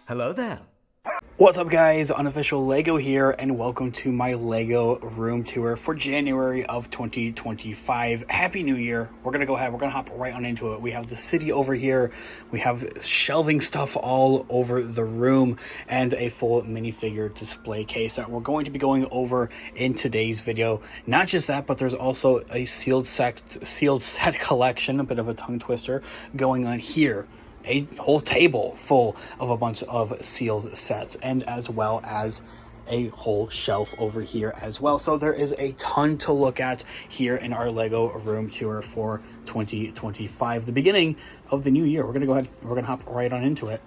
Hello there. What's up guys, Unofficial Lego here, and welcome to my Lego room tour for January of 2025. Happy New Year. We're gonna hop right on into it. We have the city over here, we have shelving stuff all over the room, and a full minifigure display case that we're going to be going over in today's video. Not just that, but there's also a sealed set collection, a bit of a tongue twister, going on here. A whole table full of a bunch of sealed sets, and as well as a whole shelf over here as well. So there is a ton to look at here in our Lego room tour for 2025, the beginning of the new year. We're gonna hop right on into it.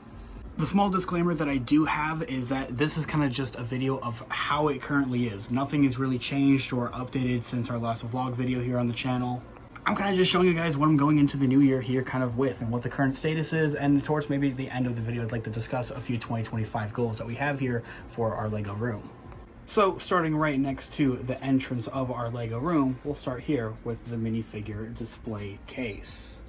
The small disclaimer that I do have is that this is kind of just a video of how it currently is. Nothing has really changed or updated since our last vlog video here on the channel. I'm kind of just showing you guys what I'm going into the new year here kind of with, and what the current status is, and towards maybe the end of the video I'd like to discuss a few 2025 goals that we have here for our Lego room. So starting right next to the entrance of our Lego room, we'll start here with the minifigure display case.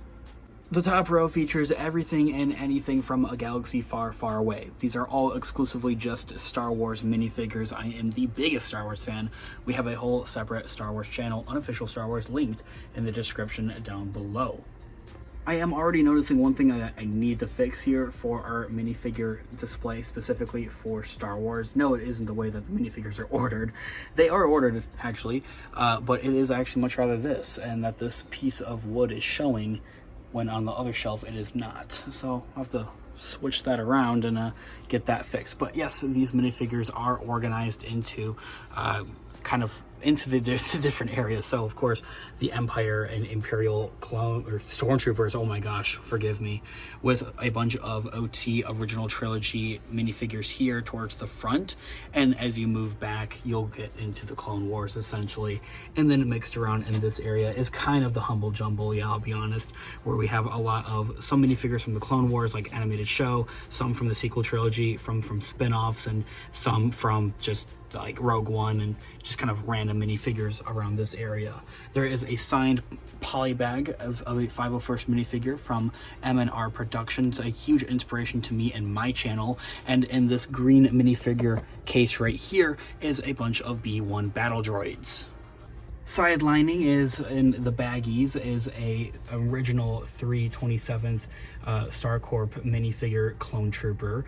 The top row features everything and anything from a galaxy far, far away. These are all exclusively just Star Wars minifigures. I am the biggest Star Wars fan. We have a whole separate Star Wars channel, Unofficial Star Wars, linked in the description down below. I am already noticing one thing that I need to fix here for our minifigure display, specifically for Star Wars. No, it isn't the way that the minifigures are ordered. They are ordered, actually, but it is actually much rather this, and that this piece of wood is showing when on the other shelf it is not. So I'll have to switch that around and get that fixed. But yes, these minifigures are organized into kind of into the different areas. So of course the Empire and Imperial clone or stormtroopers, oh my gosh, forgive me, with a bunch of OT original trilogy minifigures here towards the front, and as you move back you'll get into the Clone Wars essentially, and then mixed around in this area is kind of the humble jumble, yeah, I'll be honest, where we have a lot of some minifigures from the Clone Wars like animated show, some from the sequel trilogy, from spin-offs, and some from just like Rogue One, and just kind of random minifigures around this area. There is a signed poly bag of a 501st minifigure from M&R Productions, a huge inspiration to me and my channel. And in this green minifigure case right here is a bunch of B1 battle droids. Side lining is in the baggies is a original 327th Star Corp minifigure clone trooper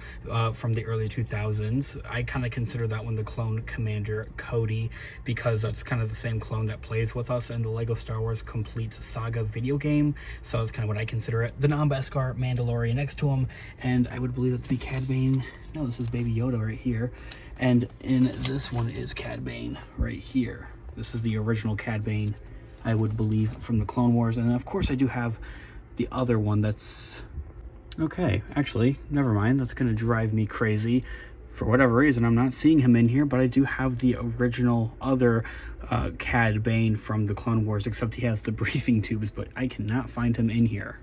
from the early 2000s. I kind of consider that one the clone commander Cody, because that's kind of the same clone that plays with us in the Lego Star Wars Complete Saga video game. So that's kind of what I consider it. The non-Beskar Mandalorian next to him, and I would believe that to be Cad Bane. No, this is Baby Yoda right here, and in this one is Cad Bane right here. This is the original Cad Bane, I would believe, from the Clone Wars. And of course I do have the other one that's... Okay, actually, never mind. That's going to drive me crazy. For whatever reason, I'm not seeing him in here, but I do have the original other Cad Bane from the Clone Wars, except he has the breathing tubes, but I cannot find him in here.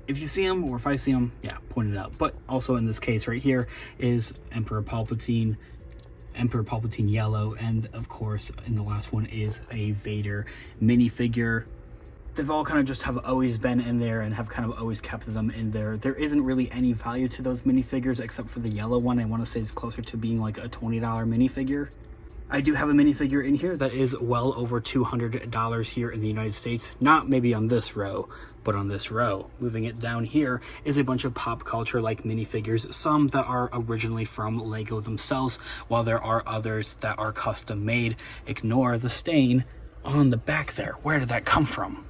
If you see him, or if I see him, yeah, point it out. But also in this case right here is Emperor Palpatine yellow, and of course in the last one is a Vader minifigure. They've all kind of just have always been in there and have kind of always kept them in there. There isn't really any value to those minifigures except for the yellow one. I want to say it's closer to being like a $20 minifigure. I do have a minifigure in here that is well over $200 here in the United States. Not maybe on this row, but on this row. Moving it down here is a bunch of pop culture like minifigures, some that are originally from Lego themselves, while there are others that are custom made. Ignore the stain on the back there. Where did that come from?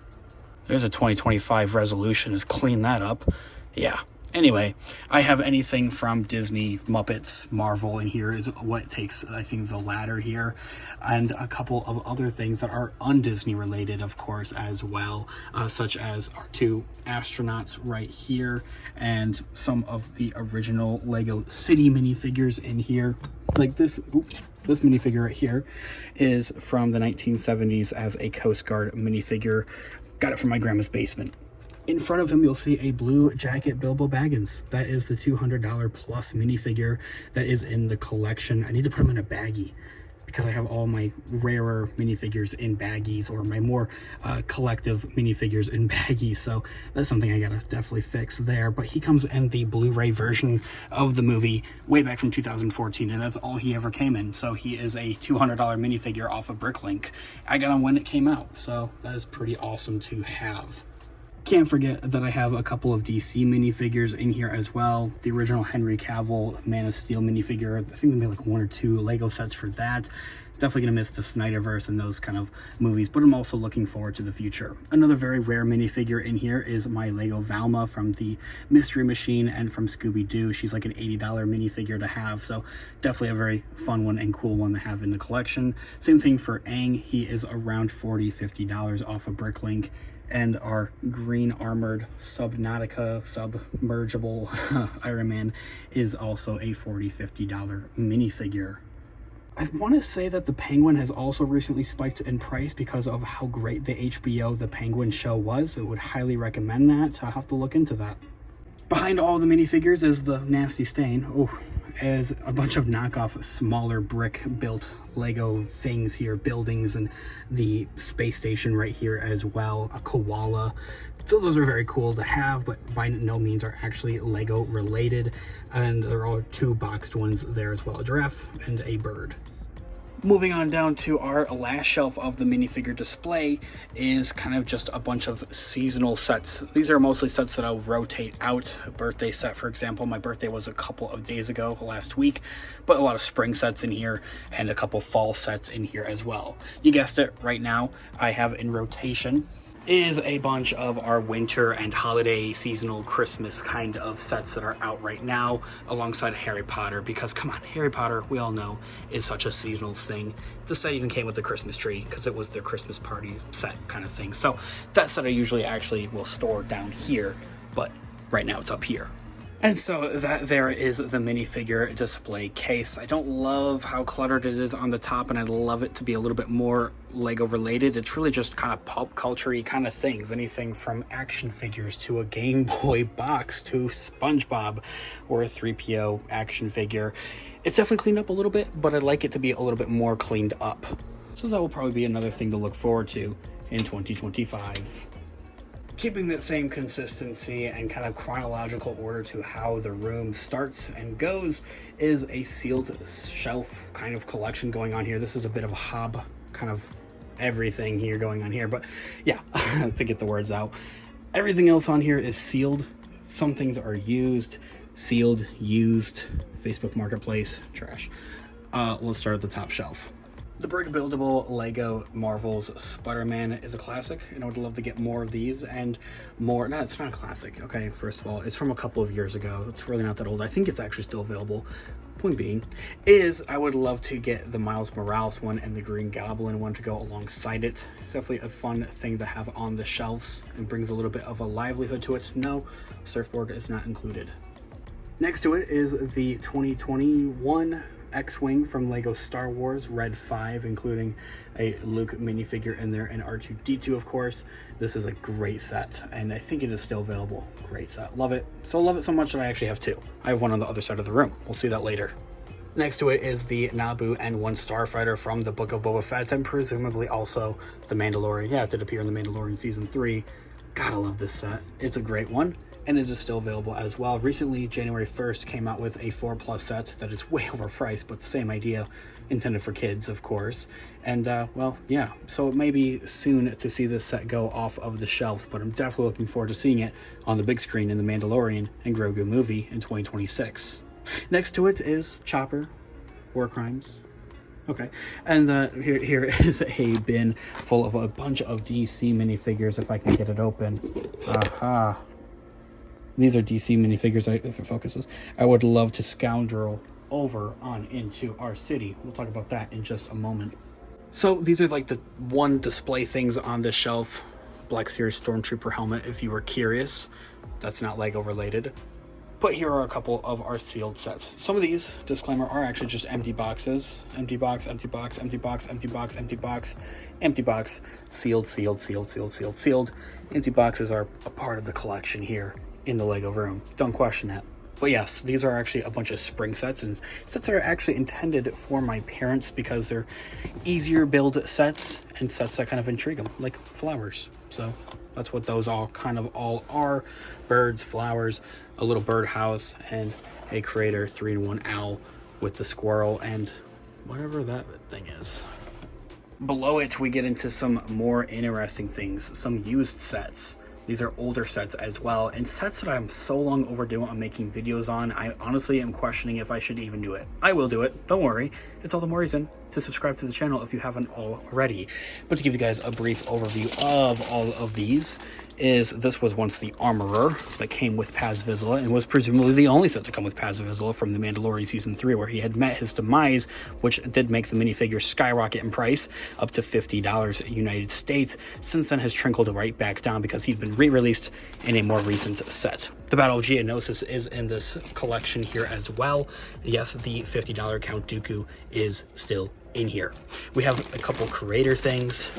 There's a 2025 resolution. Just clean that up. Yeah. Anyway, I have anything from Disney, Muppets, Marvel, and here is what takes, I think, the ladder here, and a couple of other things that are un-Disney related, of course, as well, such as our two astronauts right here, and some of the original Lego City minifigures in here, like this. Oops. This minifigure right here is from the 1970s as a Coast Guard minifigure. Got it from my grandma's basement. In front of him, you'll see a blue jacket Bilbo Baggins. That is the $200 plus minifigure that is in the collection. I need to put him in a baggie because I have all my rarer minifigures in baggies, or my more collective minifigures in baggies. So that's something I gotta definitely fix there. But he comes in the Blu-ray version of the movie way back from 2014, and that's all he ever came in. So he is a $200 minifigure off of Bricklink. I got him when it came out, so that is pretty awesome to have. Can't forget that I have a couple of DC minifigures in here as well. The original Henry Cavill Man of Steel minifigure. I think they made like 1 or 2 Lego sets for that. Definitely gonna miss the Snyderverse and those kind of movies, but I'm also looking forward to the future. Another very rare minifigure in here is my Lego Valma from the Mystery Machine and from Scooby-Doo. She's like an $80 minifigure to have, so definitely a very fun one and cool one to have in the collection. Same thing for Aang. He is around $40–50 off of Bricklink. And our green armored Subnautica submergible Iron Man is also a $40–50 minifigure. I want to say that the Penguin has also recently spiked in price because of how great the HBO The Penguin show was. I would highly recommend that, so I'll have to look into that. Behind all the minifigures is the nasty stain. Oh, as a bunch of knockoff smaller brick built Lego things here, buildings, and the space station right here as well, a koala. So those are very cool to have, but by no means are actually Lego related. And there are 2 boxed ones there as well, a giraffe and a bird. Moving on down to our last shelf of the minifigure display is kind of just a bunch of seasonal sets. These are mostly sets that I'll rotate out. A birthday set, for example. My birthday was a couple of days ago, last week, but a lot of spring sets in here and a couple fall sets in here as well. You guessed it, right now I have in rotation is a bunch of our winter and holiday seasonal Christmas kind of sets that are out right now alongside Harry Potter, because come on, Harry Potter, we all know, is such a seasonal thing. The set even came with the Christmas tree because it was their Christmas party set kind of thing. So that set I usually actually will store down here, but right now it's up here. And so that there is the minifigure display case. I don't love how cluttered it is on the top, and I'd love it to be a little bit more Lego related. It's really just kind of pop culture-y kind of things. Anything from action figures to a Game Boy box to SpongeBob or a 3PO action figure. It's definitely cleaned up a little bit, but I'd like it to be a little bit more cleaned up. So that will probably be another thing to look forward to in 2025. Keeping that same consistency and kind of chronological order to how the room starts and goes is a sealed shelf kind of collection going on here. This is a bit of a hob kind of everything here going on here, but yeah, to get the words out. Everything else on here is sealed. Some things are used, sealed, used, Facebook Marketplace, trash. Let's start at the top shelf. The brick buildable Lego Marvel's Spider-Man is a classic, and I would love to get more of these and more. No, it's not a classic, okay? First of all, it's from a couple of years ago. It's really not that old. I think it's actually still available. Point being is I would love to get the Miles Morales one and the Green Goblin one to go alongside it. It's definitely a fun thing to have on the shelves and brings a little bit of a livelihood to it. No, surfboard is not included. Next to it is the 2021 X-Wing from Lego Star Wars Red 5, including a Luke minifigure in there and R2-D2, of course. This is a great set, and I think it is still available. Great set. Love it. So love it so much that I actually have 2. I have one on the other side of the room. We'll see that later. Next to it is the Naboo N1 Starfighter from the Book of Boba Fett, and presumably also the Mandalorian. Yeah, it did appear in the Mandalorian Season 3. Gotta love this set. It's a great one, and it is still available as well. Recently, January 1st, came out with a 4+ set that is way overpriced, but the same idea, intended for kids, of course. And, well, yeah, so it may be soon to see this set go off of the shelves, but I'm definitely looking forward to seeing it on the big screen in the Mandalorian and Grogu movie in 2026. Next to it is Chopper, War Crimes. Okay, and here is a bin full of a bunch of DC minifigures, if I can get it open. Aha. These are DC minifigures, if it focuses. I would love to scoundrel over on into our city. We'll talk about that in just a moment. So these are like the one display things on this shelf. Black Series Stormtrooper helmet, if you were curious. That's not Lego related. But here are a couple of our sealed sets. Some of these, disclaimer, are actually just empty boxes. Empty box, empty box, empty box, empty box, empty box, empty box, sealed, sealed, sealed, sealed, sealed, sealed. Empty boxes are a part of the collection here in the Lego room. Don't question that. But yes, these are actually a bunch of spring sets, and sets that are actually intended for my parents because they're easier build sets and sets that kind of intrigue them, like flowers. So that's what those all are. Birds, flowers, a little birdhouse, and a creator 3-in-1 owl with the squirrel and whatever that thing is. Below it, we get into some more interesting things, some used sets. These are older sets as well, and sets that I'm so long overdue on making videos on. I honestly am questioning if I should even do it. I will do it, don't worry. It's all the more reason to subscribe to the channel if you haven't already. But to give you guys a brief overview of all of these, this was once the Armorer that came with Paz Vizsla and was presumably the only set to come with Paz Vizsla from The Mandalorian Season 3, where he had met his demise, which did make the minifigure skyrocket in price up to $50 United States. Since then has trickled right back down because he'd been re-released in a more recent set. The Battle of Geonosis is in this collection here as well. Yes, the $50 Count Dooku is still in here. We have a couple creator things.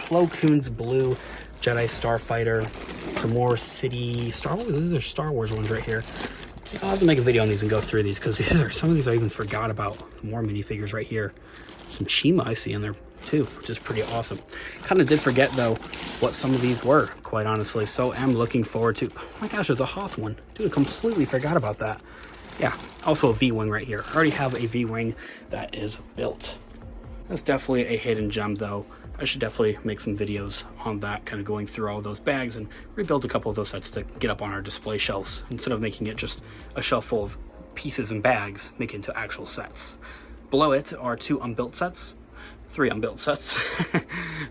Plo Koon's Blue Jedi Starfighter, some more City Star Wars. These are Star Wars ones right here. See, I'll have to make a video on these and go through these because some of these I even forgot about. More minifigures right here. Some Chima I see in there too, which is pretty awesome. Kind of did forget though what some of these were, quite honestly. So I'm looking forward to. Oh my gosh, there's a Hoth one. Dude, I completely forgot about that. Yeah, also a V-Wing right here. I already have a V-Wing that is built. That's definitely a hidden gem though. I should definitely make some videos on that, kind of going through all those bags and rebuild a couple of those sets to get up on our display shelves instead of making it just a shelf full of pieces and bags, make it into actual sets. Below it are 2 unbuilt sets, 3 unbuilt sets,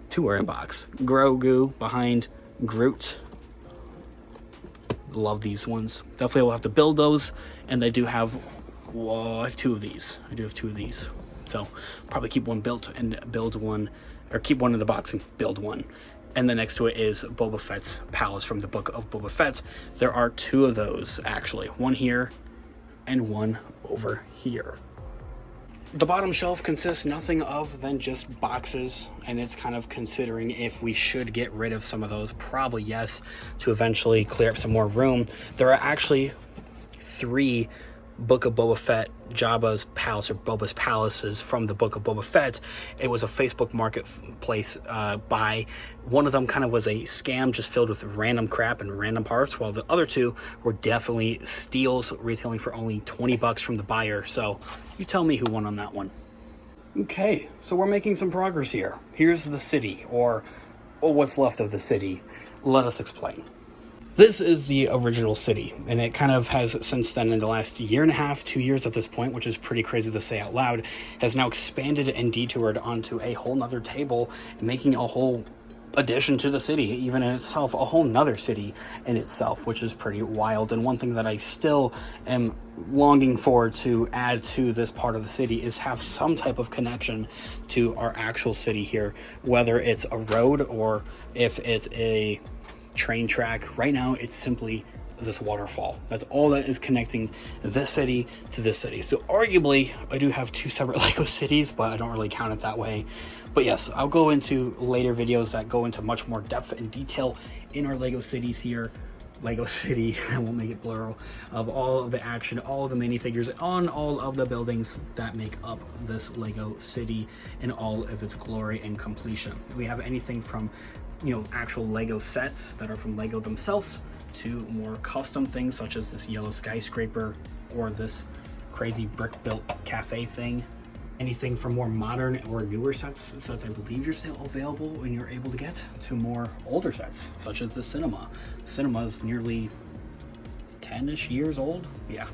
2 are in box. Grogu behind Groot. Love these ones. Definitely will have to build those, and I do have, well, I have 2 of these. I do have 2 of these. So probably keep one built and build one, or keep one in the box and build one. And then next to it is Boba Fett's palace from the Book of Boba Fett. There are 2 of those actually, one here and one over here. The bottom shelf consists nothing of than just boxes, and it's kind of considering if we should get rid of some of those. Probably yes, to eventually clear up some more room. There are actually 3 Book of Boba Fett Jabba's palace, or Boba's palaces from the Book of Boba Fett. It was a Facebook marketplace buy. One of them kind of was a scam, just filled with random crap and random parts, while the other 2 were definitely steals, retailing for only 20 bucks from the buyer. So you tell me who won on that one. Okay, so we're making some progress here. Here's the city, or what's left of the city. Let us explain. This is the original city, and it kind of has since then, in the last year and a half, 2 years at this point, which is pretty crazy to say out loud, has now expanded and detoured onto a whole nother table, making a whole addition to the city, even in itself, a whole nother city in itself, which is pretty wild. And one thing that I still am longing for to add to this part of the city is have some type of connection to our actual city here, whether it's a road or if it's a train track. Right now it's simply this waterfall. That's all that is connecting this city to this city. So arguably I do have 2 separate Lego cities, but I don't really count it that way. But yes, I'll go into later videos that go into much more depth and detail in our Lego cities here. Lego City, I won't make it plural, of all of the action, all of the minifigures on all of the buildings that make up this Lego City in all of its glory and completion. We have anything from, actual Lego sets that are from Lego themselves to more custom things such as this yellow skyscraper or this crazy brick built cafe thing. Anything from more modern or newer sets I believe are still available and you're able to get, to more older sets such as the cinema. The cinema is nearly 10-ish years old. Yeah.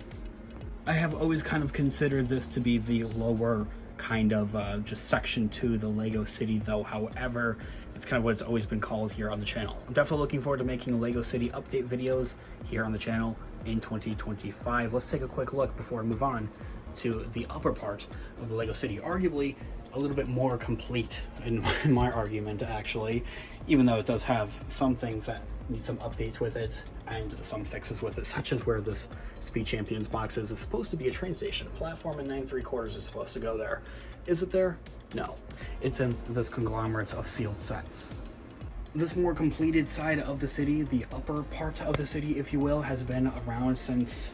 I have always kind of considered this to be the lower kind of just section to the Lego City though. However, it's kind of what it's always been called here on the channel. I'm definitely looking forward to making Lego City update videos here on the channel in 2025. Let's take a quick look before I move on to the upper part of the Lego City. Arguably a little bit more complete in my argument, actually, even though it does have some things that need some updates with it and some fixes with it, such as where this Speed Champions box is. It's supposed to be a train station. Platform and 9 3/4 is supposed to go there. Is it there? No. It's in this conglomerate of sealed sets. This more completed side of the city, the upper part of the city, if you will, has been around since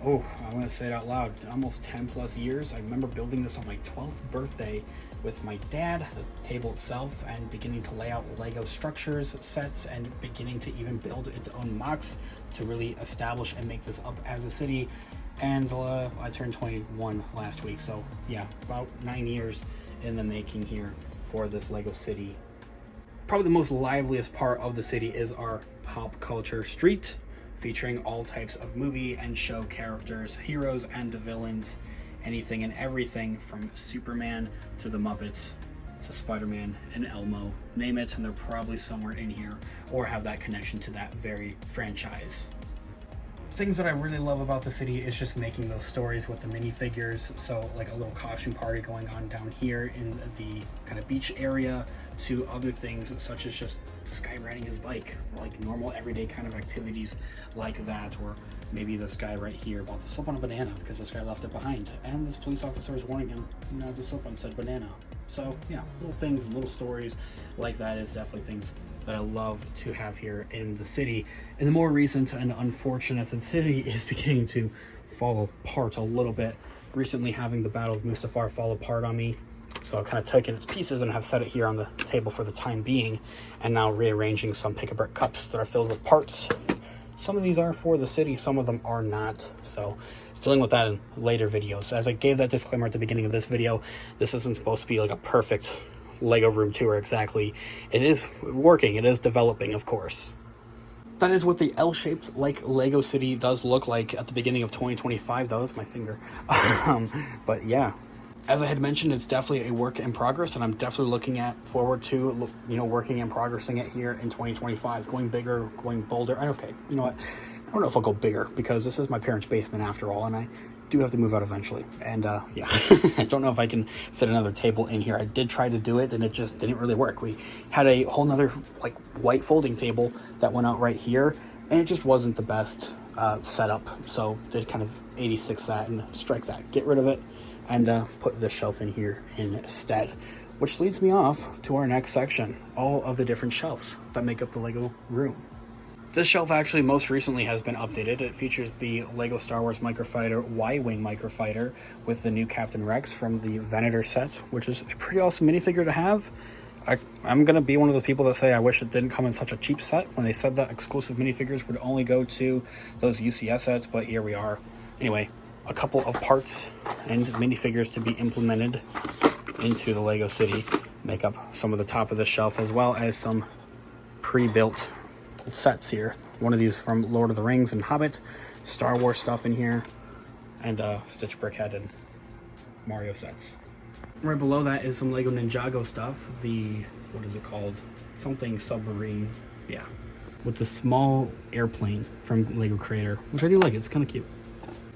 oh, I'm gonna say it out loud, almost 10 plus years. I remember building this on my 12th birthday with my dad, the table itself, and beginning to lay out Lego structures, sets, and beginning to even build its own mocks to really establish and make this up as a city. And I turned 21 last week, so yeah, about 9 years in the making here for this Lego city. Probably the most liveliest part of the city is our pop culture street, featuring all types of movie and show characters, heroes and the villains, anything and everything from Superman to the Muppets to Spider-Man and Elmo, name it, and they're probably somewhere in here or have that connection to that very franchise. Things that I really love about the city is just making those stories with the minifigures. So like a little costume party going on down here in the kind of beach area, to other things such as just this guy riding his bike, like normal everyday kind of activities like that, or maybe this guy right here about to slip on a banana because this guy left it behind and this police officer is warning him not to slip on said banana. So yeah, little things, little stories like that is definitely things that I love to have here in the city. And the more recent and unfortunate the city is beginning to fall apart a little bit. Recently having the Battle of Mustafar fall apart on me. So I've kind of taken its pieces and have set it here on the table for the time being, and now rearranging some pick-a-brick cups that are filled with parts. Some of these are for the city, some of them are not. So dealing with that in later videos. As I gave that disclaimer at the beginning of this video, this isn't supposed to be like a perfect Lego room tour exactly. It is working, it is developing, of course. That is what the L-shaped like Lego city does look like at the beginning of 2025 though. That's my finger. But yeah, as I had mentioned, it's definitely a work in progress, and I'm definitely looking forward to, you know, working and progressing it here in 2025, going bigger, going bolder. Okay, you know what? I don't know if I'll go bigger because this is my parents' basement after all, and I do have to move out eventually. And yeah, I don't know if I can fit another table in here. I did try to do it, and it just didn't really work. We had a whole nother like white folding table that went out right here, and it just wasn't the best setup. So did kind of 86 that and strike that, get rid of it, and put this shelf in here instead, which leads me off to our next section, all of the different shelves that make up the Lego room. This shelf actually most recently has been updated. It features the Lego Star Wars Microfighter Y-Wing Microfighter with the new Captain Rex from the Venator set, which is a pretty awesome minifigure to have. I'm going to be one of those people that say I wish it didn't come in such a cheap set when they said that exclusive minifigures would only go to those UCS sets, but here we are. Anyway, a couple of parts and minifigures to be implemented into the Lego city make up some of the top of the shelf, as well as some pre-built sets here. One of these from Lord of the Rings and Hobbit, Star Wars stuff in here, and Stitch Brickhead and Mario sets. Right below that is some Lego Ninjago stuff. The, what is it called? Something submarine. Yeah. With the small airplane from Lego Creator, which I do like. It's kind of cute.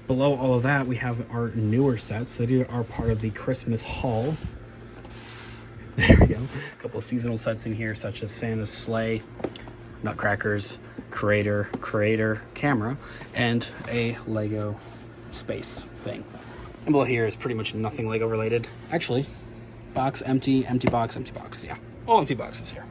Below all of that, we have our newer sets that are part of the Christmas haul. There we go. A couple of seasonal sets in here, such as Santa's sleigh, Nutcrackers, Creator, camera, and a Lego space thing. And below here is pretty much nothing Lego related. Actually, box empty box, yeah. All empty boxes here.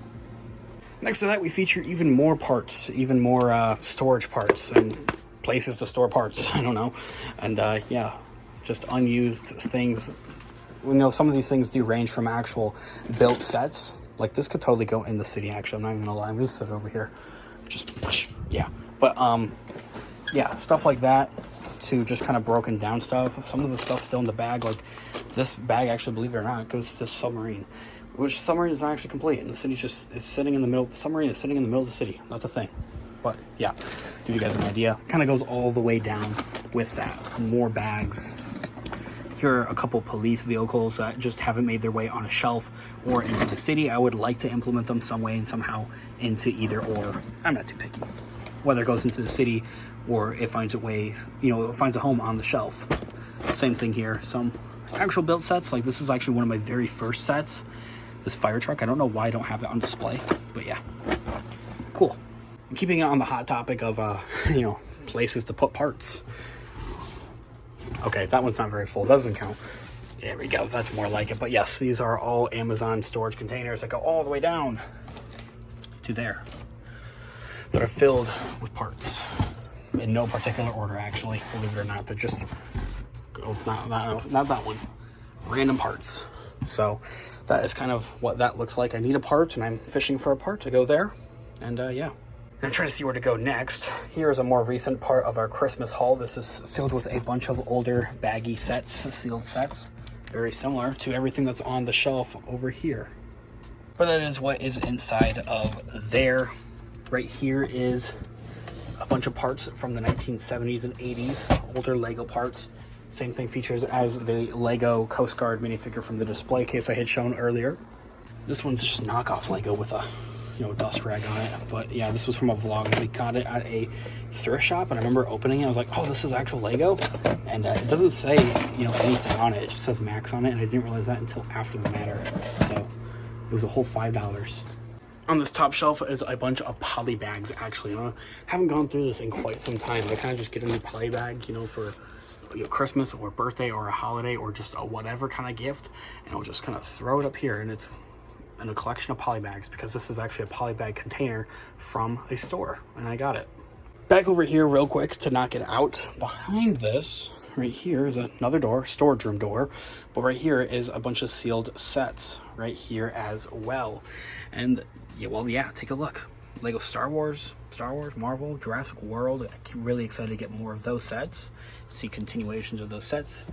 Next to that, we feature even more parts, even more storage parts and places to store parts. I don't know. And yeah, just unused things. We know some of these things do range from actual built sets. Like this could totally go in the city, actually. I'm not even gonna lie. I'm gonna sit over here. Just, yeah. But yeah, stuff like that, to just kind of broken down stuff. Some of the stuff still in the bag, like this bag, actually, believe it or not, goes to this submarine, which submarine is not actually complete, and the city's just is sitting in the middle. The submarine is sitting in the middle of the city. That's a thing. But yeah, give you guys an idea. Kind of goes all the way down with that. More bags. Here are a couple police vehicles that just haven't made their way on a shelf or into the city. I would like to implement them some way and somehow into either or. I'm not too picky. Whether it goes into the city or it finds a way, you know, it finds a home on the shelf. Same thing here. Some actual built sets. Like this is actually one of my very first sets. This fire truck. I don't know why I don't have it on display, but yeah, cool. Keeping it on the hot topic of, you know, places to put parts. Okay, that one's not very full. Doesn't count. There we go. That's more like it. But yes, these are all Amazon storage containers that go all the way down to there, that are filled with parts. in no particular order, actually, believe it or not. They're just, not that one, random parts. So that is kind of what that looks like. I need a part, and I'm fishing for a part to go there. And yeah, I'm trying to see where to go next. Here is a more recent part of our Christmas haul. This is filled with a bunch of older baggy sets, sealed sets, very similar to everything that's on the shelf over here. But that is what is inside of there. Right here is a bunch of parts from the 1970s and 80s, older Lego parts. Same thing features as the Lego Coast Guard minifigure from the display case I had shown earlier. This one's just knockoff Lego with a, dust rag on it. But yeah, this was from a vlog. We got it at a thrift shop, and I remember opening it. I was like, oh, this is actual Lego? And it doesn't say, anything on it. It just says Max on it, and I didn't realize that until after the matter. So it was a whole $5. On this top shelf is a bunch of poly bags, actually. I haven't gone through this in quite some time. I kind of just get a new poly bag, for Christmas or birthday or a holiday or just a whatever kind of gift, and I'll just kind of throw it up here, and it's in a collection of poly bags because this is actually a poly bag container from a store, and I got it. Back over here real quick to knock it out. Behind this right here is another door, storage room door, but right here is a bunch of sealed sets right here as well. And yeah, take a look. Lego Star Wars, Marvel, Jurassic World. I'm really excited to get more of those sets. See continuations of those sets.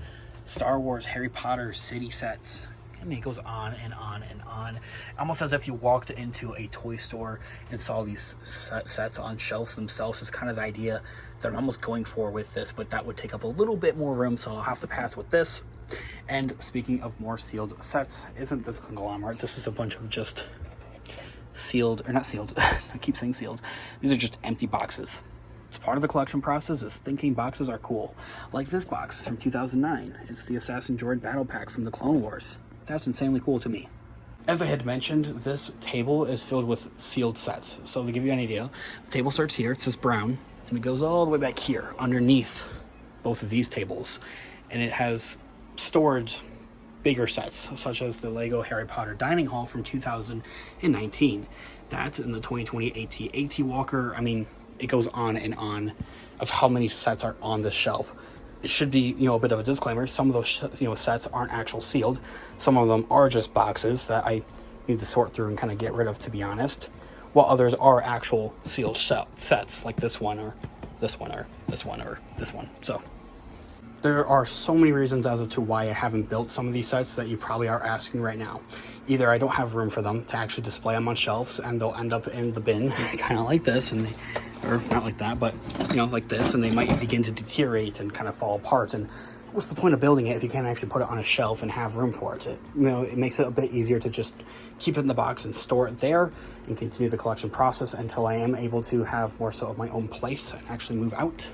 Star Wars, Harry Potter, city sets. I mean, it goes on and on and on. Almost as if you walked into a toy store and saw these sets on shelves themselves is kind of the idea that I'm almost going for with this, but that would take up a little bit more room, so I'll have to pass with this. And speaking of more sealed sets, isn't this conglomerate? This is a bunch of just sealed, or not sealed, I keep saying sealed. These are just empty boxes. It's part of the collection process, is thinking boxes are cool. Like this box from 2009. It's the Assassin Droid Battle Pack from the Clone Wars. That's insanely cool to me. As I had mentioned, this table is filled with sealed sets. So to give you an idea, the table starts here, it says brown, and it goes all the way back here, underneath both of these tables. And it has stored bigger sets, such as the Lego Harry Potter Dining Hall from 2019. That and the 2020 AT Walker. I mean, it goes on and on of how many sets are on this shelf. It should be, a bit of a disclaimer. Some of those, sets aren't actual sealed. Some of them are just boxes that I need to sort through and kind of get rid of, to be honest. While others are actual sealed sets, like this one, or this one, or this one, or this one. So there are so many reasons as to why I haven't built some of these sets that you probably are asking right now. Either I don't have room for them to actually display them on shelves, and they'll end up in the bin, kind of like this, and or not like that, but like this, and they might begin to deteriorate and kind of fall apart. And what's the point of building it if you can't actually put it on a shelf and have room for it? It makes it a bit easier to just keep it in the box and store it there and continue the collection process until I am able to have more so of my own place and actually move out.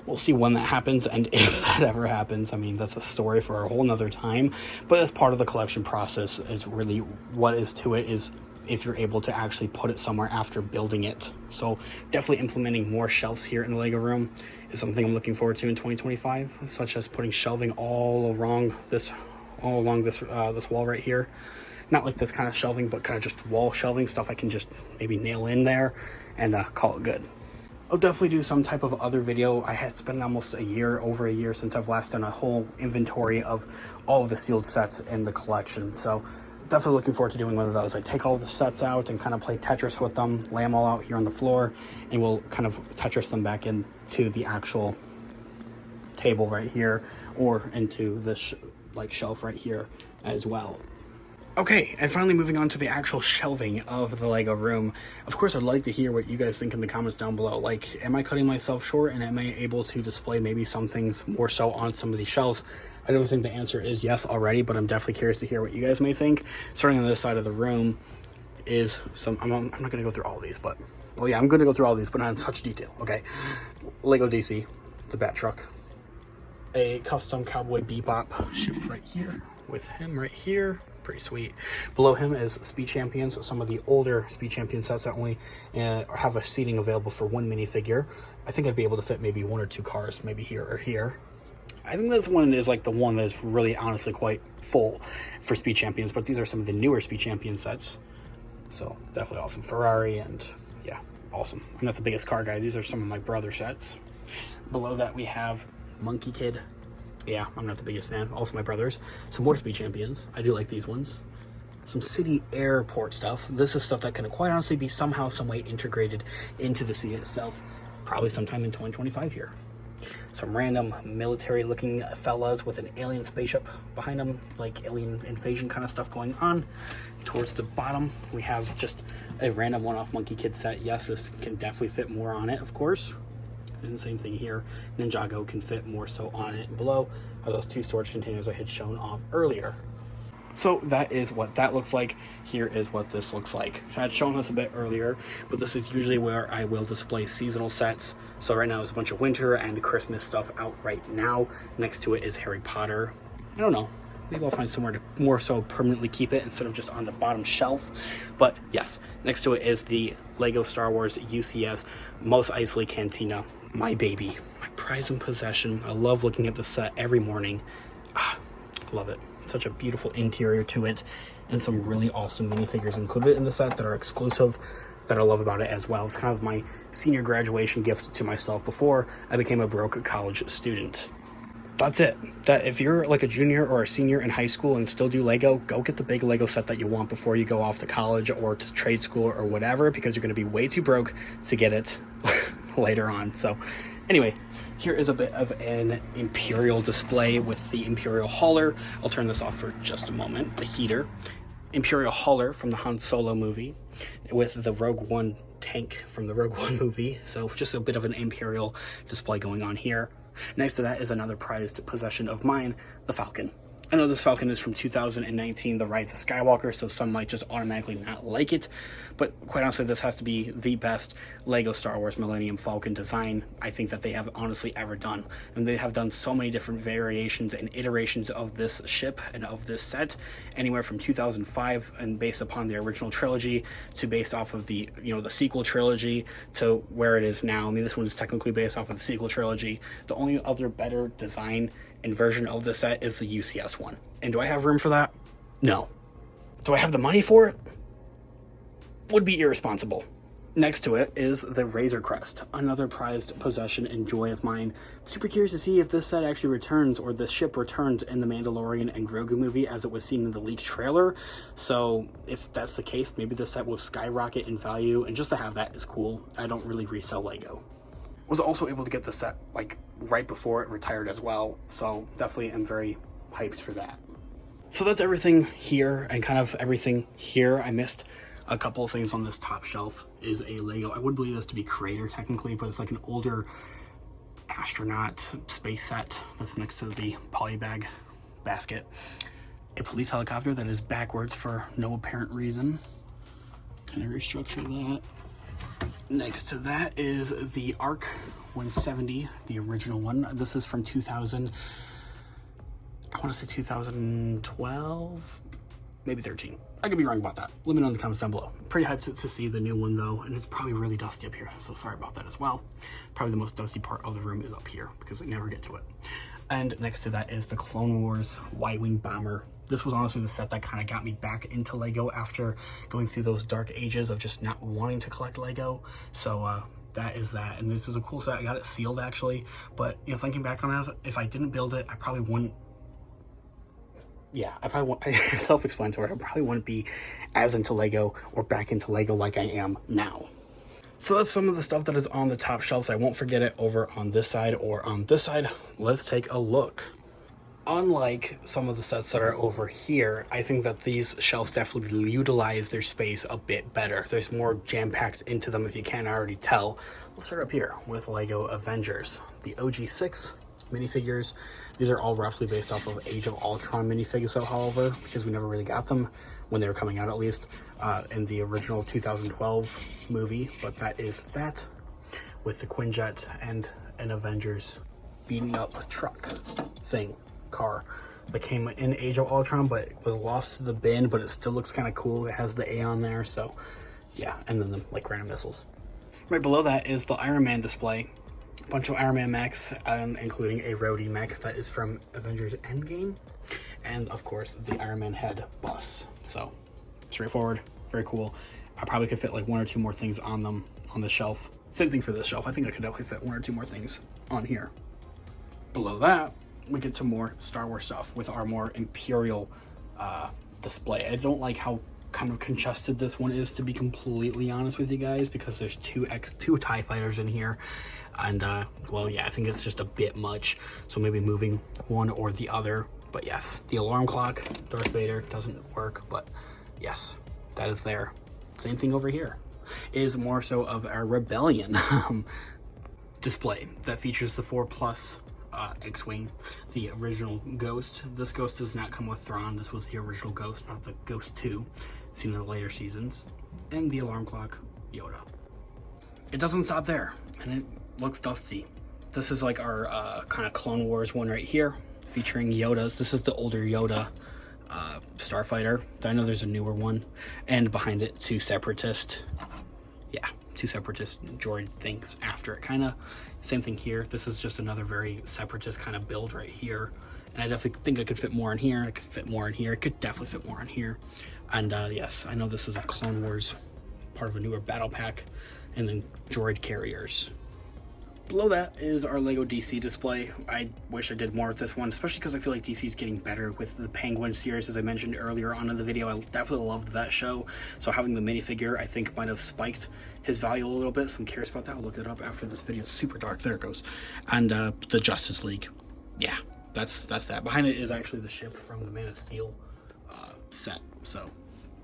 We'll see when that happens, and if that ever happens. I mean, that's a story for a whole nother time, but as part of the collection process is really what is to it is if you're able to actually put it somewhere after building it. So definitely implementing more shelves here in the Lego room is something I'm looking forward to in 2025, such as putting shelving all along this wall right here. Not like this kind of shelving, but kind of just wall shelving, stuff I can just maybe nail in there and call it good. I'll definitely do some type of other video. I had spent almost over a year since I've last done a whole inventory of all of the sealed sets in the collection. So definitely looking forward to doing one of those. I take all the sets out and kind of play Tetris with them, lay them all out here on the floor, and we'll kind of Tetris them back into the actual table right here, or into this shelf right here as well. Okay, and finally moving on to the actual shelving of the Lego room. Of course, I'd like to hear what you guys think in the comments down below. Like, am I cutting myself short, and am I able to display maybe some things more so on some of these shelves? I don't think the answer is yes already, but I'm definitely curious to hear what you guys may think. Starting on this side of the room is I'm not going to go through all of these, but, well, yeah, I'm going to go through all of these, but not in such detail, okay? Lego DC, the Bat Truck. A custom Cowboy Bebop ship right here, with him right here. Pretty sweet. Below him is Speed Champions, some of the older Speed Champion sets that only have a seating available for one minifigure. I think I'd be able to fit maybe one or two cars, maybe here or here. I think this one is like the one that is really honestly quite full for Speed Champions, but these are some of the newer Speed Champion sets. So definitely awesome. Ferrari, and yeah, awesome. I'm not the biggest car guy. These are some of my brother sets. Below that we have Monkey Kid. Yeah, I'm not the biggest fan. Also my brothers. Some More Speed Champions. I do like these ones. Some city airport stuff. This is stuff that can quite honestly be somehow, some way integrated into the city itself. Probably sometime in 2025 here. Some random military looking fellas with an alien spaceship behind them, like alien invasion kind of stuff going on. Towards the bottom, we have just a random one-off Monkey Kid set. Yes, this can definitely fit more on it, of course. And the same thing here. Ninjago can fit more so on it. Below are those 2 storage containers I had shown off earlier. So that is what that looks like. Here is what this looks like. I had shown this a bit earlier, but this is usually where I will display seasonal sets. So right now there's a bunch of winter and Christmas stuff out right now. Next to it is Harry Potter. I don't know. Maybe I'll find somewhere to more so permanently keep it instead of just on the bottom shelf. But yes, next to it is the Lego Star Wars UCS Mos Eisley Cantina. My baby, my prize and possession. I love looking at the set every morning. Love it. Such a beautiful interior to it, and some really awesome minifigures included in the set that are exclusive that I love about it as well. It's kind of my senior graduation gift to myself before I became a broke college student. That's it. That if you're like a junior or a senior in high school and still do Lego, go get the big Lego set that you want before you go off to college or to trade school or whatever, because you're going to be way too broke to get it later on. So anyway, here is a bit of an Imperial display with the Imperial hauler. I'll turn this off for just a moment. The heater. Imperial hauler from the Han Solo movie with the Rogue One tank from the Rogue One movie. So just a bit of an Imperial display going on here. Next to that is another prized possession of mine, the Falcon. I know this Falcon is from 2019, The Rise of Skywalker, so some might just automatically not like it, but quite honestly, this has to be the best Lego Star Wars Millennium Falcon design I think that they have honestly ever done. And they have done so many different variations and iterations of this ship and of this set, anywhere from 2005 and based upon the original trilogy to based off of the, the sequel trilogy to where it is now. I mean, this one is technically based off of the sequel trilogy. The only other better design and version of the set is the UCS one. And do I have room for that? No. Do I have the money for it? Would be irresponsible. Next to it is the Razor Crest, another prized possession and joy of mine. Super curious to see if this set actually returns, or this ship returns in the Mandalorian and Grogu movie as it was seen in the leaked trailer. So if that's the case, maybe the set will skyrocket in value, and just to have that is cool. I don't really resell Lego. Was also able to get the set like right before it retired as well, so definitely am very hyped for that. So that's everything here, and kind of everything here. I missed a couple of things on this top shelf. Is a Lego, I would believe this to be Creator technically, but it's like an older astronaut space set that's next to the polybag basket. A police helicopter that is backwards for no apparent reason. Kind of restructure that. Next to that is the ARC 170, the original one. This is from 2000, I want to say 2012, maybe 13. I could be wrong about that. Let me know in the comments down below. Pretty hyped to see the new one though, and it's probably really dusty up here, so sorry about that as well. Probably the most dusty part of the room is up here because I never get to it. And next to that is the Clone Wars Y-Wing Bomber. This was honestly the set that kind of got me back into Lego after going through those dark ages of just not wanting to collect Lego. So that is that. And this is a cool set. I got it sealed actually. But thinking back on it, if I didn't build it, I probably wouldn't. Yeah, self-explanatory. I probably wouldn't be as into Lego or back into Lego like I am now. So that's some of the stuff that is on the top shelves. I won't forget it over on this side or on this side. Let's take a look. Unlike some of the sets that are over here, I think that these shelves definitely utilize their space a bit better. There's more jam-packed into them if you can't already tell. We'll start up here with Lego Avengers. The OG6 minifigures. These are all roughly based off of Age of Ultron minifigures, however, because we never really got them when they were coming out, at least in the original 2012 movie. But that is that, with the Quinjet and an Avengers beaten up truck thing. Car that came in Age of Ultron but was lost to the bin, but it still looks kind of cool. It has the A on there, so yeah. And then the like random missiles. Right below that is the Iron Man display. A bunch of Iron Man mechs, including a Rhodey mech that is from Avengers Endgame, and of course the Iron Man head bus. So straightforward, very cool. I probably could fit like one or two more things on them on the shelf. Same thing for this shelf. I think I could definitely fit one or two more things. on here. Below that, we get some more Star Wars stuff with our more Imperial display. I don't like how kind of congested this one is, to be completely honest with you guys, because there's two TIE fighters in here, and well, yeah, I think it's just a bit much, so maybe moving one or the other. But yes, the alarm clock, Darth Vader, doesn't work, but yes, that is there. Same thing over here is more so of our Rebellion display that features the 4+ X-Wing, the original Ghost. This Ghost does not come with Thrawn. This was the original Ghost, not the Ghost 2, seen in the later seasons. And the alarm clock, Yoda. It doesn't stop there, and it looks dusty. This is like our kind of Clone Wars one right here, featuring Yodas. This is the older Yoda starfighter. I know there's a newer one, and behind it, two Separatist. Yeah, two Separatist droid things after it. Kind of same thing here. This is just another very Separatist kind of build right here. And I definitely think I could fit more in here. I could fit more in here. I could definitely fit more in here. And yes, I know this is a Clone Wars, part of a newer battle pack. And then droid carriers. Below that is our Lego DC display. I wish I did more with this one, especially because I feel like DC is getting better with the Penguin series, as I mentioned earlier on in the video. I definitely loved that show. So having the minifigure, I think, might have spiked his value a little bit. So I'm curious about that. I'll look it up after this video. It's super dark. There it goes. And the Justice League. Yeah, that's that. Behind it is actually the ship from the Man of Steel set. So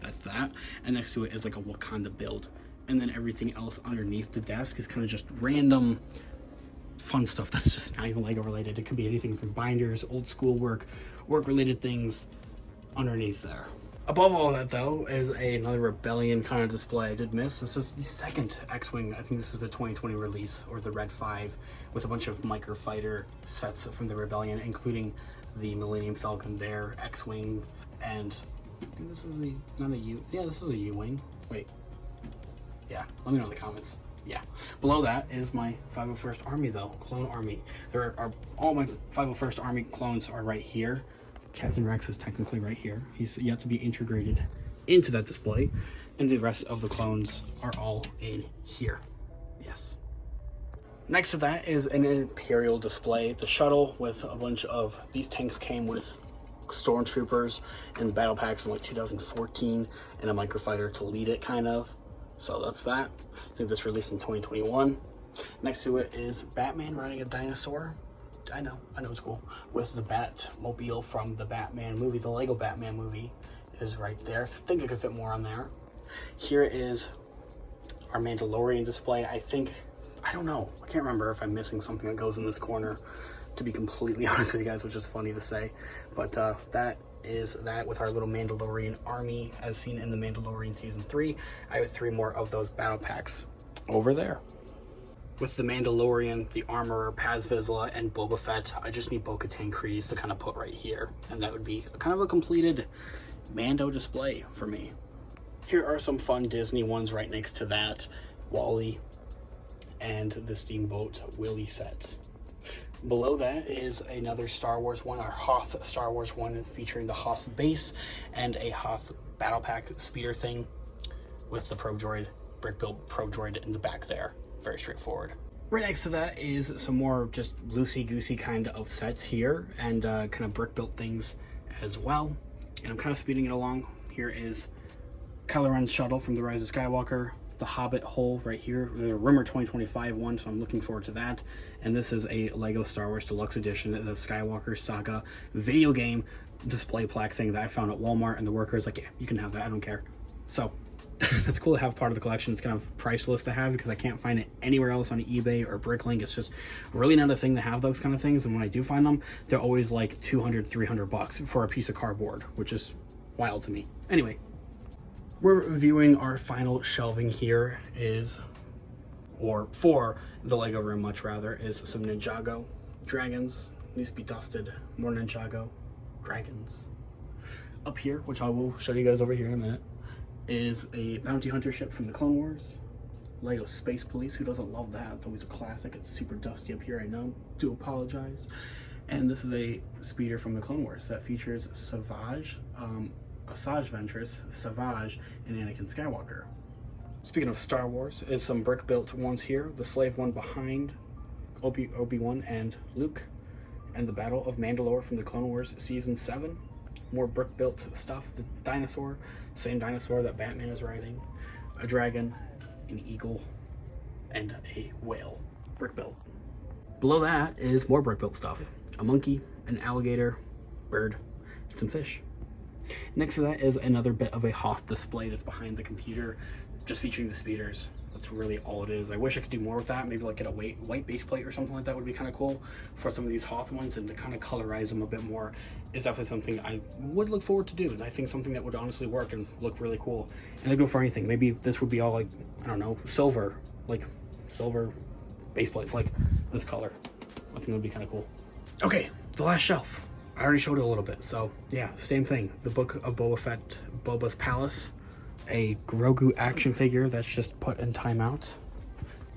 that's that. And next to it is like a Wakanda build. And then everything else underneath the desk is kind of just random fun stuff that's just not even Lego related. It could be anything from binders, old school work related things underneath there. Above all that though is another Rebellion kind of display I did miss. This is the second X-Wing. I think this is the 2020 release, or the Red 5, with a bunch of microfighter sets from the Rebellion, including the Millennium Falcon there, X-Wing, and I think this is this is a U-Wing. Wait. Yeah, let me know in the comments. Yeah. Below that is my 501st Army though, Clone Army. There are all my 501st Army clones are right here. Captain Rex is technically right here. He's yet to be integrated into that display. And the rest of the clones are all in here. Yes. Next to that is an Imperial display. The shuttle with a bunch of, these tanks came with stormtroopers in the battle packs in like 2014, and a microfighter to lead it kind of. So that's that. I think this released in 2021. Next to it is Batman riding a dinosaur. I know it's cool. With the Batmobile from the Batman movie, the Lego Batman movie is right there. I think I could fit more on there. Here is our Mandalorian display. I don't know. I can't remember if I'm missing something that goes in this corner, to be completely honest with you guys, which is funny to say. But that is that with our little Mandalorian army as seen in the Mandalorian Season 3. I have 3 more of those battle packs over there. With the Mandalorian, the Armorer, Paz Vizsla, and Boba Fett, I just need Bo-Katan Kryze to kind of put right here. And that would be kind of a completed Mando display for me. Here are some fun Disney ones right next to that. Wally and the Steamboat Willie set. Below that is another Star Wars one, our Hoth Star Wars one, featuring the Hoth base and a Hoth battle pack speeder thing with the Probe Droid, brick-built Probe Droid in the back there. Very straightforward. Right next to that is some more just loosey-goosey kind of sets here, and kind of brick-built things as well. And I'm kind of speeding it along. Here is Kylo Ren's shuttle from The Rise of Skywalker, the Hobbit hole right here. There's a rumor 2025 one, so I'm looking forward to that. And this is a Lego Star Wars Deluxe Edition, the Skywalker Saga video game display plaque thing that I found at Walmart, and the worker is like, yeah, you can have that, I don't care. So that's cool to have part of the collection. It's kind of priceless to have because I can't find it anywhere else on eBay or Bricklink. It's just really not a thing to have those kind of things, and when I do find them, they're always like $200-300 for a piece of cardboard, which is wild to me. Anyway, we're reviewing our final shelving here for the Lego room much rather, is some Ninjago dragons. Needs to be dusted. More Ninjago dragons. Up here, which I will show you guys over here in a minute, is a bounty hunter ship from the Clone Wars. Lego Space Police. Who doesn't love that? It's always a classic. It's super dusty up here, I know. Do apologize. And this is a speeder from the Clone Wars that features Savage, Asajj Ventress, Savage, and Anakin Skywalker. Speaking of Star Wars, is some brick-built ones here. The slave one behind Obi-Wan and Luke, and the Battle of Mandalore from the Clone Wars Season 7. More brick-built stuff. The dinosaur, same dinosaur that Batman is riding, a dragon, an eagle, and a whale. Brick-built. Below that is more brick-built stuff. A monkey, an alligator, bird, and some fish. Next to that is another bit of a Hoth display that's behind the computer, just featuring the speeders. That's really all it is. I wish I could do more with that. Maybe like get a white base plate or something like that would be kind of cool for some of these Hoth ones, and to kind of colorize them a bit more is definitely something I would look forward to do. And I think something that would honestly work and look really cool. And I'd go for anything. Maybe this would be all like, I don't know, silver base plates like this color. I think it would be kind of cool. Okay, the last shelf. I already showed it a little bit, so yeah, same thing. The Book of Boba Fett, Boba's Palace, a Grogu action figure that's just put in timeout.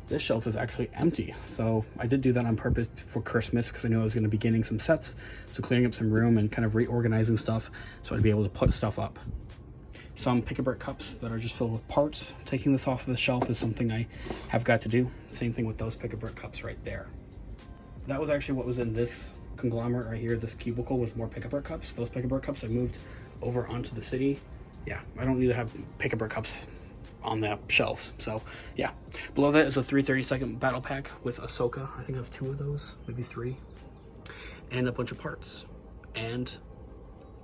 This shelf is actually empty, so I did do that on purpose for Christmas because I knew I was going to be getting some sets, so clearing up some room and kind of reorganizing stuff so I'd be able to put stuff up. Some Pick-a-Brick cups that are just filled with parts. Taking this off of the shelf is something I have got to do. Same thing with those Pick-a-Brick cups right there. That was actually what was in this conglomerate right here. This cubicle was more Pick-a-Brick cups. Those Pick-a-Brick cups I moved over onto the city. Yeah, I don't need to have Pick-a-Brick cups on the shelves. So yeah, below that is a 332nd battle pack with Ahsoka. I think I have 2 of those, maybe 3, and a bunch of parts, and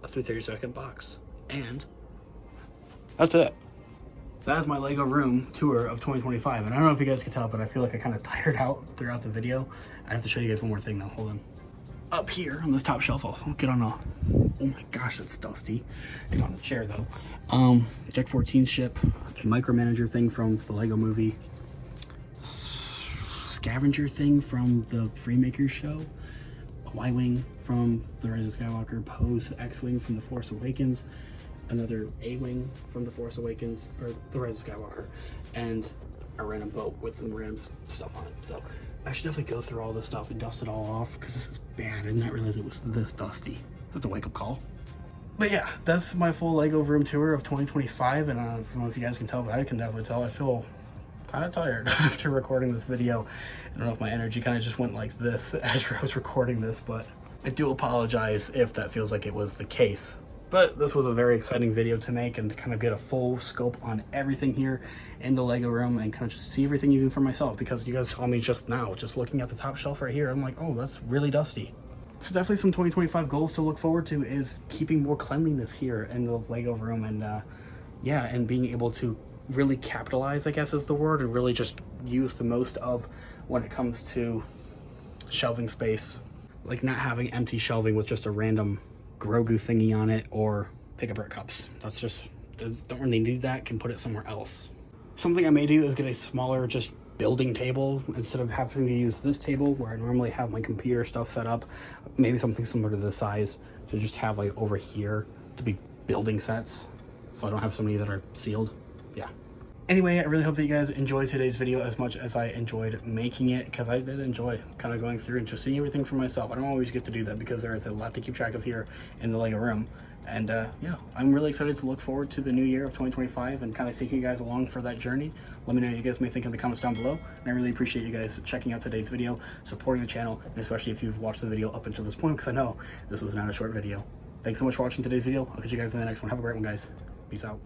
a 332nd box, and that's it. That is my Lego room tour of 2025, and I don't know if you guys can tell, but I feel like I kind of tired out throughout the video. I have to show you guys one more thing though. Hold on. Up here on this top shelf, I'll get on a, oh my gosh, it's dusty. Get on the chair though. Deck 14 ship, a micromanager thing from the Lego movie, scavenger thing from the Freemakers show, a Y-Wing from The Rise of Skywalker, Poe's X-Wing from The Force Awakens, another A-Wing from The Force Awakens, or The Rise of Skywalker, and a random boat with some random stuff on it. So I should definitely go through all this stuff and dust it all off because this is bad. I did not realize it was this dusty. That's a wake-up call. But yeah, that's my full Lego room tour of 2025, and I don't know if you guys can tell, but I can definitely tell I feel kind of tired after recording this video. I don't know if my energy kind of just went like this as I was recording this, but I do apologize if that feels like it was the case. But this was a very exciting video to make and to kind of get a full scope on everything here in the Lego room and kind of just see everything even for myself, because you guys saw me just now, just looking at the top shelf right here. I'm like, oh, that's really dusty. So definitely some 2025 goals to look forward to is keeping more cleanliness here in the Lego room, and yeah, and being able to really capitalize, I guess is the word, and really just use the most of when it comes to shelving space. Like not having empty shelving with just a random Grogu thingy on it or Pick-a-Brick cups. That's just, don't really need that, can put it somewhere else. Something I may do is get a smaller just building table instead of having to use this table where I normally have my computer stuff set up. Maybe something similar to this size to just have like over here to be building sets, so I don't have so many that are sealed. Yeah. Anyway, I really hope that you guys enjoyed today's video as much as I enjoyed making it, because I did enjoy kind of going through and just seeing everything for myself. I don't always get to do that because there is a lot to keep track of here in the Lego room. And yeah, I'm really excited to look forward to the new year of 2025 and kind of taking you guys along for that journey. Let me know what you guys may think in the comments down below. And I really appreciate you guys checking out today's video, supporting the channel, and especially if you've watched the video up until this point, because I know this was not a short video. Thanks so much for watching today's video. I'll catch you guys in the next one. Have a great one, guys. Peace out.